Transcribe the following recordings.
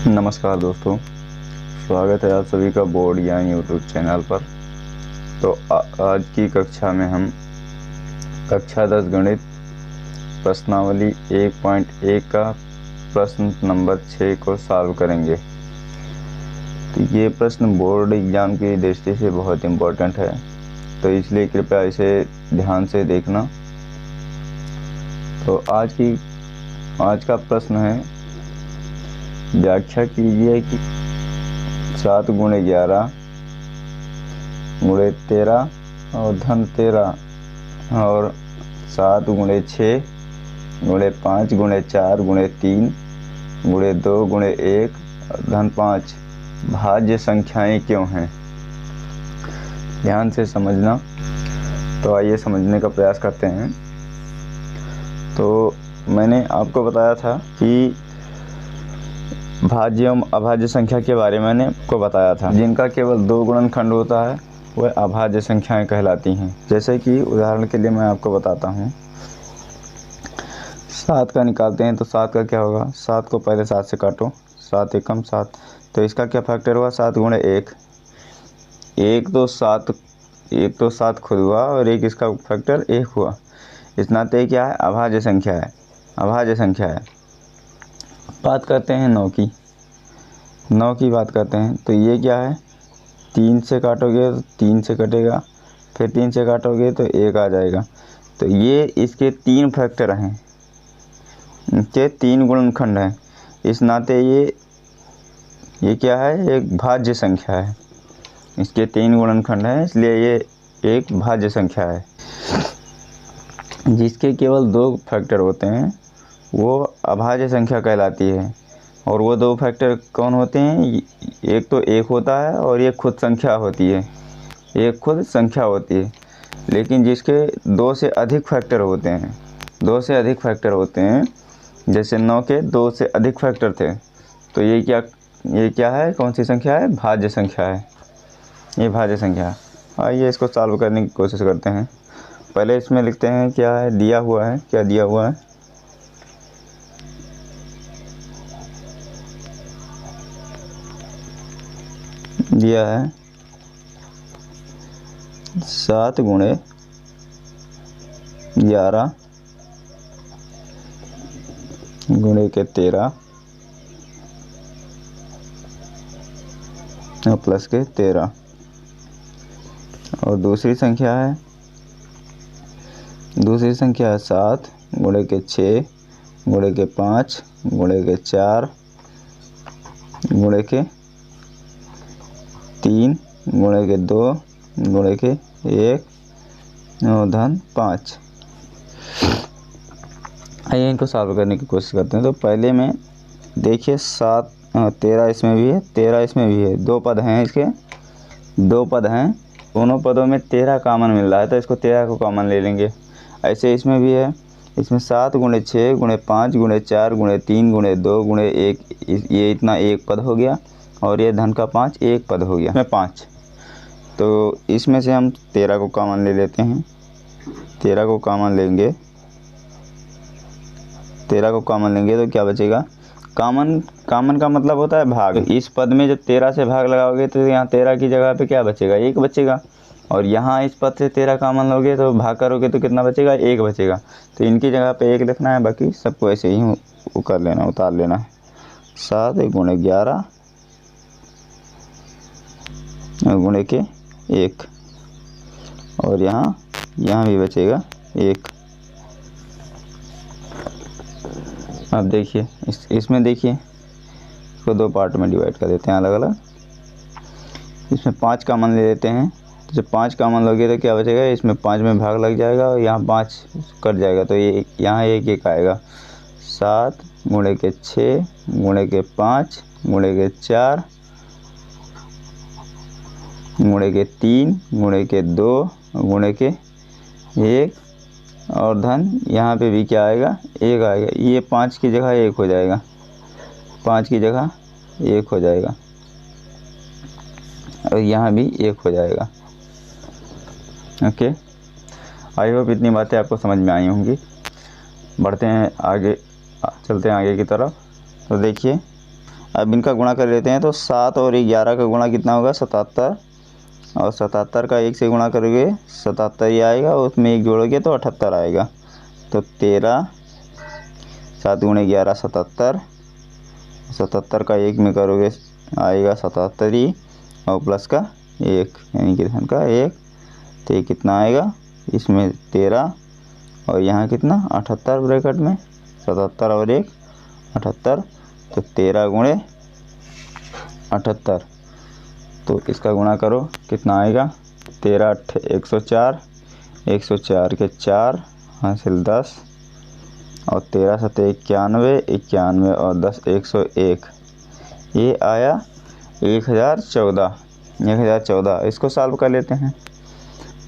नमस्कार दोस्तों, स्वागत है आप सभी का बोर्ड ज्ञान यूट्यूब चैनल पर। तो आज की कक्षा में हम कक्षा 10 गणित प्रश्नावली 1.1 का प्रश्न नंबर 6 को सॉल्व करेंगे। तो ये प्रश्न बोर्ड एग्ज़ाम की दृष्टि से बहुत इम्पोर्टेंट है, तो इसलिए कृपया इसे ध्यान से देखना। तो आज का प्रश्न है, व्याख्या कीजिए कि 7 × 11 × 13 और धन 13 और 7 × 6 × 5 × 4 × 3 × 2 × 1 धन 5 भाज्य संख्याएं क्यों हैं? ध्यान से समझना। तो आइए समझने का प्रयास करते हैं। तो मैंने आपको बताया था कि भाज्य एवं अभाज्य संख्या के बारे में मैंने आपको बताया था। जिनका केवल 2 गुणनखंड होता है वह अभाज्य संख्याएं कहलाती हैं। जैसे कि उदाहरण के लिए मैं आपको बताता हूँ, 7 का निकालते हैं तो 7 का क्या होगा? 7 को पहले 7 से काटो, 7 एकम 7, तो इसका क्या फैक्टर हुआ? 7 × 1, 1 तो 7 खुद हुआ और एक इसका फैक्टर 1 हुआ। इस नाते क्या है? अभाज्य संख्या है, अभाज्य संख्या है। बात करते हैं 9 की बात करते हैं, तो ये क्या है? 3 से काटोगे तो 3 से कटेगा, फिर 3 से काटोगे तो 1 आ जाएगा। तो ये इसके 3 फैक्टर हैं, इसके 3 गुणनखंड हैं। इस नाते ये क्या है? एक भाज्य संख्या है। इसके 3 गुणनखंड हैं, इसलिए ये एक भाज्य संख्या है। जिसके केवल 2 फैक्टर होते हैं वो अभाज्य संख्या कहलाती है। और वो 2 फैक्टर कौन होते हैं? एक तो 1 होता है और एक खुद संख्या होती है, एक खुद संख्या होती है। लेकिन जिसके 2 से अधिक फैक्टर होते हैं, 2 से अधिक फैक्टर होते हैं, जैसे 9 के 2 से अधिक फैक्टर थे, तो ये क्या है? कौन सी संख्या है? भाज्य संख्या है, ये भाज्य संख्या है। आइए इसको सॉल्व करने की कोशिश करते हैं। पहले इसमें लिखते हैं क्या है दिया हुआ है, क्या दिया हुआ है? दिया है 7 × 11 × 13 और प्लस के 13। और दूसरी संख्या है 7 × 6 × 5 × 4 × 3 × 2 × 1 और धन 5। आइए इनको सॉल्व करने की कोशिश करते हैं। तो पहले में देखिए 13 इसमें भी है, 13 इसमें भी है, 2 पद हैं, इसके 2 पद हैं। दोनों पदों में 13 कॉमन मिल रहा है, तो इसको 13 को कॉमन ले लेंगे। ऐसे इसमें भी है, इसमें 7 × 6 × 5 × 4 × 3 × 2 × 1, ये इतना एक पद हो गया, और ये धन का 5 एक पद हो गया, इसमें 5। तो इसमें से हम 13 को कॉमन ले लेते हैं, 13 को कॉमन लेंगे, 13 को कॉमन लेंगे तो क्या बचेगा? कॉमन का मतलब होता है भाग। इस पद में जब 13 से भाग लगाओगे तो यहाँ 13 की जगह पे क्या बचेगा? 1 बचेगा। और यहाँ इस पद से 13 कॉमन लोगे तो भाग करोगे तो कितना बचेगा? 1 बचेगा। तो इनकी जगह पे 1 लिखना है, बाकी सबको ऐसे ही कर लेना, उतार लेना है। 7 × 11 × 1, और यहाँ भी बचेगा 1। अब देखिए इसमें देखिए, इसको 2 पार्ट में डिवाइड कर देते हैं अलग अलग। इसमें 5 कॉमन ले लेते हैं, तो जब 5 कॉमन लोगे तो क्या बचेगा? इसमें 5 में भाग लग जाएगा और यहाँ 5 कट जाएगा, तो ये यहाँ 1 आएगा। 7 × 6 × 5 × 4 × 3 × 2 × 1 और धन यहाँ पे भी क्या आएगा? 1 आएगा। ये 5 की जगह 1 हो जाएगा, 5 की जगह 1 हो जाएगा, और यहाँ भी 1 हो जाएगा। ओके, आई होप इतनी बातें आपको समझ में आई होंगी। बढ़ते हैं आगे, चलते हैं आगे की तरफ। तो देखिए अब इनका गुणा कर लेते हैं। तो 7 और 11 का गुणा कितना होगा? 77, और 77 का 1 से गुणा करोगे 77 ही आएगा, उसमें 1 जोड़ोगे तो 78 आएगा। तो 13, 7 गुणे 11 77, 77 का 1 में करोगे आएगा 77 ही, और प्लस का 1 यानी कि धन का 1। तो ये कितना आएगा? इसमें 13 और यहाँ कितना 78 ब्रैकेट में, 77 और 1 78। तो 13 गुणे 78, तो इसका गुणा करो कितना आएगा? 13 8 104, 104 के 4 हासिल 10, और 13 7 91, 91 और 10 101, ये आया 1014। 1014 इसको सॉल्व कर लेते हैं।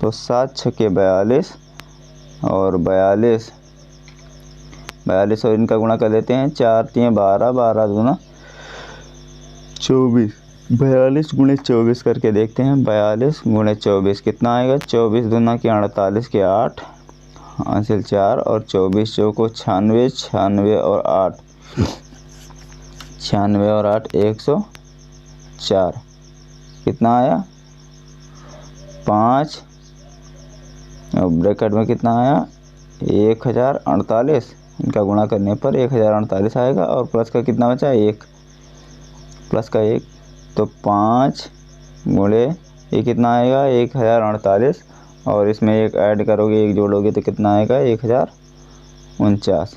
तो 7 छक्के 42 और 42 और इनका गुणा कर लेते हैं। 4 3 12, 12 दूना 24, 42 गुणे 24 करके देखते हैं। 42 गुणे 24 कितना आएगा? 24 दूना के 48 के 8 हासिल 4, और 24 चौको 96, 96 और 8, 96 और 8 104, कितना आया? 5, और ब्रैकेट में कितना आया? 1048। इनका गुणा करने पर 1048 आएगा, और प्लस का कितना बचा? 1, प्लस का 1। तो 5 गुणे ये कितना आएगा? 1048, और इसमें 1 ऐड करोगे 1 जोड़ोगे तो कितना आएगा? 1049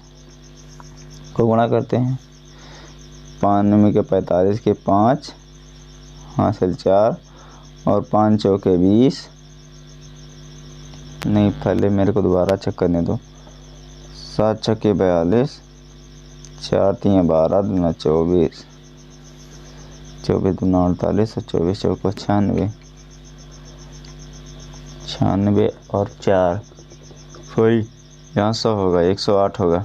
को गुणा करते हैं। 95 के 45 के 5 हासिल 4, और 5 चौके 20, नहीं पहले मेरे को दोबारा चेक करने दो। 7 छक्के 42, 4 3 12 दूना 24, 24 दूना 48 और 24 चौको 96, 96 और 4 सॉरी यहाँ 100 होगा, 108 होगा,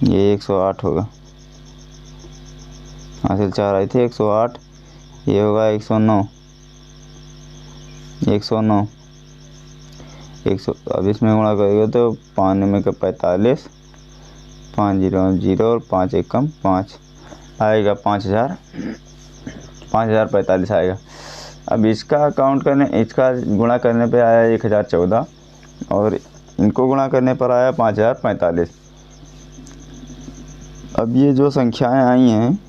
ये 108 होगा। हासिल 4 आई थी 108, ये होगा 109, 109 100। अब इसमें गुणा करोगे तो 95 का 45, 5 0 0 और 5 1 कम 5 आएगा 5045 आएगा। अब इसका काउंट करने, इसका गुणा करने पे आया 1014, और इनको गुणा करने पर आया 5045। अब ये जो संख्याएं आई हैं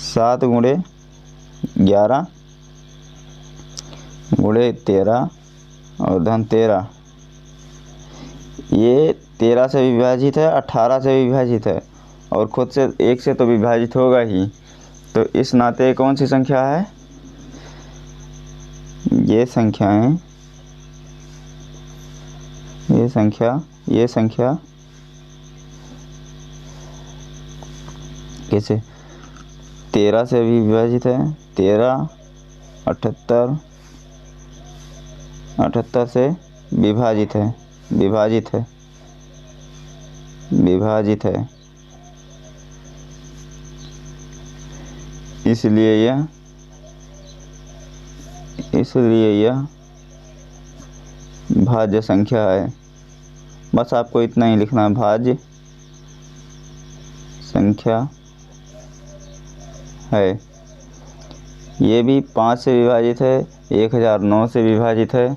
7 गुणे 11 गुणे 13 और धन 13, ये 13 से विभाजित है, 18 से विभाजित है, और खुद से 1 से तो विभाजित होगा ही। तो इस नाते कौन सी संख्या है? ये संख्याएं, ये संख्या कैसे 13 से भी विभाजित है। 13 78 से विभाजित है, इसलिए यह भाज्य संख्या है। बस आपको इतना ही लिखना है, भाज्य संख्या है। ये भी 5 से विभाजित है, 1009 से विभाजित है,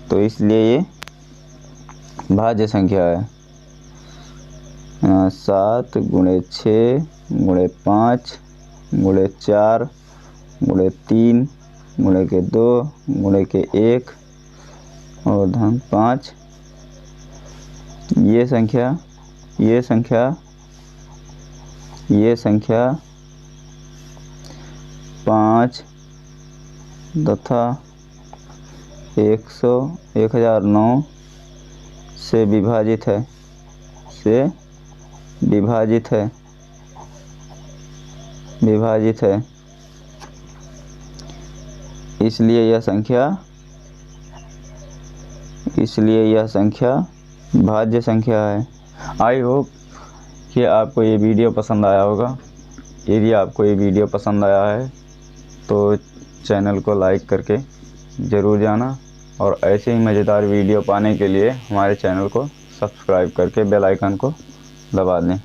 तो इसलिए ये भाज्य संख्या है। 7 गुणे 6 गुणे 5 गुणे 4 गुणे 3 गुणे के 2 गुणे के 1 और धन 5, ये संख्या 5 तथा 1009 से विभाजित है, इसलिए यह संख्या भाज्य संख्या है। आई होप कि आपको ये वीडियो पसंद आया होगा। यदि आपको ये वीडियो पसंद आया है तो चैनल को लाइक करके ज़रूर जाना, और ऐसे ही मज़ेदार वीडियो पाने के लिए हमारे चैनल को सब्सक्राइब करके बेल आइकन को दबा दें।